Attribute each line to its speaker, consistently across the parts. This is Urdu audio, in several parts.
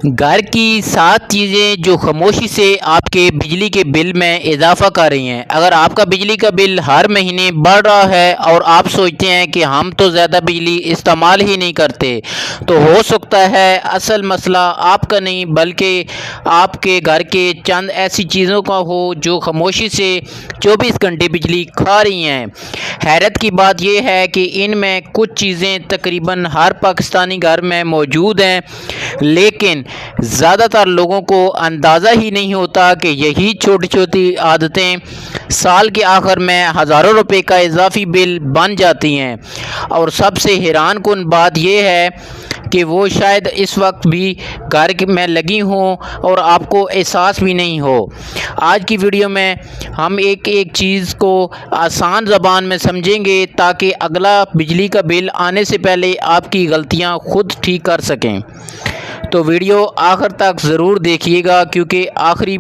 Speaker 1: گھر کی 7 چیزیں جو خاموشی سے آپ کے بجلی کے بل میں اضافہ کر رہی ہیں۔ اگر آپ کا بجلی کا بل ہر مہینے بڑھ رہا ہے اور آپ سوچتے ہیں کہ ہم تو زیادہ بجلی استعمال ہی نہیں کرتے، تو ہو سکتا ہے اصل مسئلہ آپ کا نہیں بلکہ آپ کے گھر کے چند ایسی چیزوں کا ہو جو خاموشی سے 24 گھنٹے بجلی کھا رہی ہیں۔ حیرت کی بات یہ ہے کہ ان میں کچھ چیزیں تقریباً ہر پاکستانی گھر میں موجود ہیں، لیکن زیادہ تر لوگوں کو اندازہ ہی نہیں ہوتا کہ یہی چھوٹی چھوٹی عادتیں سال کے آخر میں ہزاروں روپے کا اضافی بل بن جاتی ہیں۔ اور سب سے حیران کن بات یہ ہے کہ وہ شاید اس وقت بھی گھر میں لگی ہوں اور آپ کو احساس بھی نہیں ہو۔ آج کی ویڈیو میں ہم ایک چیز کو آسان زبان میں سمجھیں گے تاکہ اگلا بجلی کا بل آنے سے پہلے آپ کی غلطیاں خود ٹھیک کر سکیں۔ تو ویڈیو آخر تک ضرور دیکھیے گا کیونکہ آخری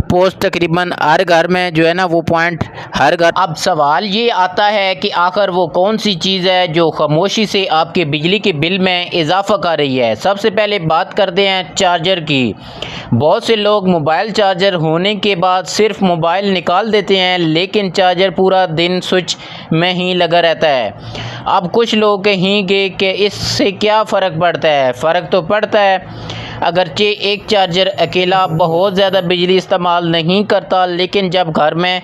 Speaker 1: پوسٹ تقریباً ہر گھر میں جو ہے نا وہ پوائنٹ ہر گھر۔ اب سوال یہ آتا ہے کہ آخر وہ کون سی چیز ہے جو خاموشی سے آپ کے بجلی کے بل میں اضافہ کر رہی ہے۔ سب سے پہلے بات کرتے ہیں چارجر کی۔ بہت سے لوگ موبائل چارجر ہونے کے بعد صرف موبائل نکال دیتے ہیں، لیکن چارجر پورا دن سوئچ میں ہی لگا رہتا ہے۔ اب کچھ لوگ کہیں گے کہ اس سے کیا فرق پڑتا ہے؟ فرق تو پڑتا ہے، اگرچہ ایک چارجر اکیلا بہت زیادہ بجلی استعمال نہیں کرتا، لیکن جب گھر میں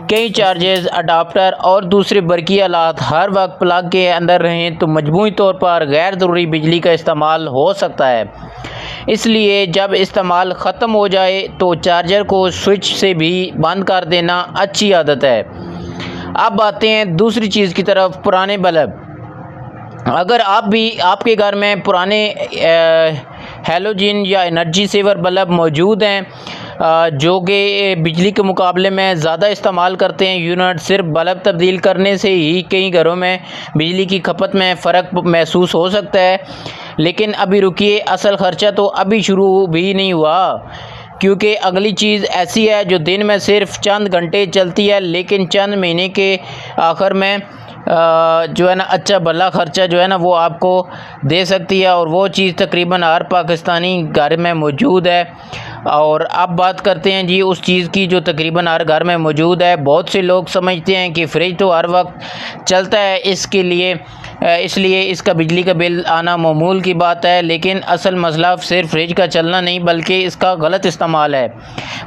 Speaker 1: کئی چارجرز، اڈاپٹر اور دوسرے برقی آلات ہر وقت پلگ کے اندر رہیں تو مجموعی طور پر غیر ضروری بجلی کا استعمال ہو سکتا ہے۔ اس لیے جب استعمال ختم ہو جائے تو چارجر کو سوئچ سے بھی بند کر دینا اچھی عادت ہے۔ اب آتے ہیں دوسری چیز کی طرف، پرانے بلب۔ اگر آپ کے گھر میں پرانے ہیلوجن یا انرجی سیور بلب موجود ہیں جو کہ بجلی کے مقابلے میں زیادہ استعمال کرتے ہیں یونٹ، صرف بلب تبدیل کرنے سے ہی کئی گھروں میں بجلی کی کھپت میں فرق محسوس ہو سکتا ہے۔ لیکن ابھی رکیے، اصل خرچہ تو ابھی شروع بھی نہیں ہوا، کیونکہ اگلی چیز ایسی ہے جو دن میں صرف چند گھنٹے چلتی ہے لیکن چند مہینے کے آخر میں جو ہے نا اچھا بھلا خرچہ جو ہے نا وہ آپ کو دے سکتی ہے، اور وہ چیز تقریباً ہر پاکستانی گھر میں موجود ہے۔ اور اب بات کرتے ہیں جی اس چیز کی جو تقریباً ہر گھر میں موجود ہے۔ بہت سے لوگ سمجھتے ہیں کہ فریج تو ہر وقت چلتا ہے، اس لیے اس کا بجلی کا بل آنا معمول کی بات ہے، لیکن اصل مسئلہ صرف فریج کا چلنا نہیں بلکہ اس کا غلط استعمال ہے۔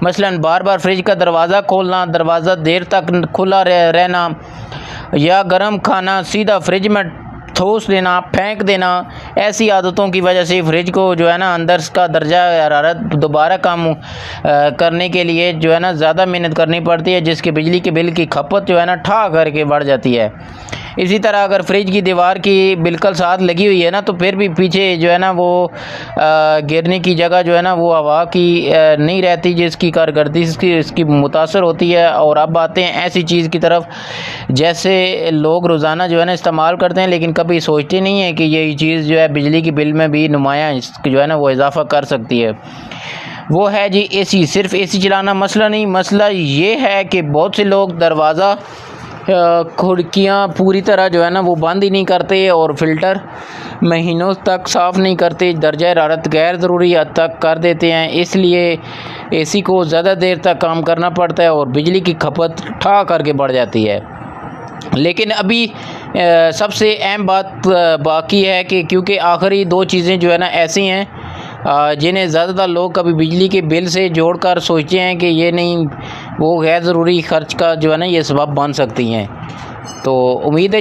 Speaker 1: مثلاً بار بار فریج کا دروازہ کھولنا، دروازہ دیر تک کھلا رہنا، یا گرم کھانا سیدھا فریج میں ٹھوس دینا، پھینک دینا، ایسی عادتوں کی وجہ سے فریج کو جو ہے نا اندر کا درجہ حرارت دوبارہ کم کرنے کے لیے جو ہے نا زیادہ محنت کرنی پڑتی ہے، جس کے بجلی کے بل کی کھپت جو ہے نا ٹھا کر کے بڑھ جاتی ہے۔ اسی طرح اگر فریج کی دیوار کی بالکل ساتھ لگی ہوئی ہے نا تو پھر بھی پیچھے جو ہے نا وہ گرنے کی جگہ جو ہے نا وہ ہوا کی نہیں رہتی، جس کی کارکردگی اس کی متاثر ہوتی ہے۔ اور اب آتے ہیں ایسی چیز کی طرف جیسے لوگ روزانہ جو ہے نا استعمال کرتے ہیں لیکن کبھی سوچتے نہیں ہیں کہ یہ چیز جو ہے بجلی کے بل میں بھی نمایاں جو ہے نا وہ اضافہ کر سکتی ہے۔ وہ ہے جی اے سی۔ صرف اے سی چلانا مسئلہ نہیں، مسئلہ یہ ہے کہ بہت سے لوگ دروازہ، کھڑکیاں پوری طرح جو ہے نا وہ بند ہی نہیں کرتے اور فلٹر مہینوں تک صاف نہیں کرتے، درجہ حرارت غیر ضروری حد تک کر دیتے ہیں۔ اس لیے اے سی کو زیادہ دیر تک کام کرنا پڑتا ہے اور بجلی کی کھپت ٹھا کر کے بڑھ جاتی ہے۔ لیکن ابھی سب سے اہم بات باقی ہے کہ کیونکہ آخری 2 چیزیں جو ہے نا ایسی ہیں جنہیں زیادہ تر لوگ کبھی بجلی کے بل سے جوڑ کر سوچتے ہیں کہ یہ نہیں، وہ غیر ضروری خرچ کا جو ہے نا یہ سبب بن سکتی ہیں۔ تو امید ہے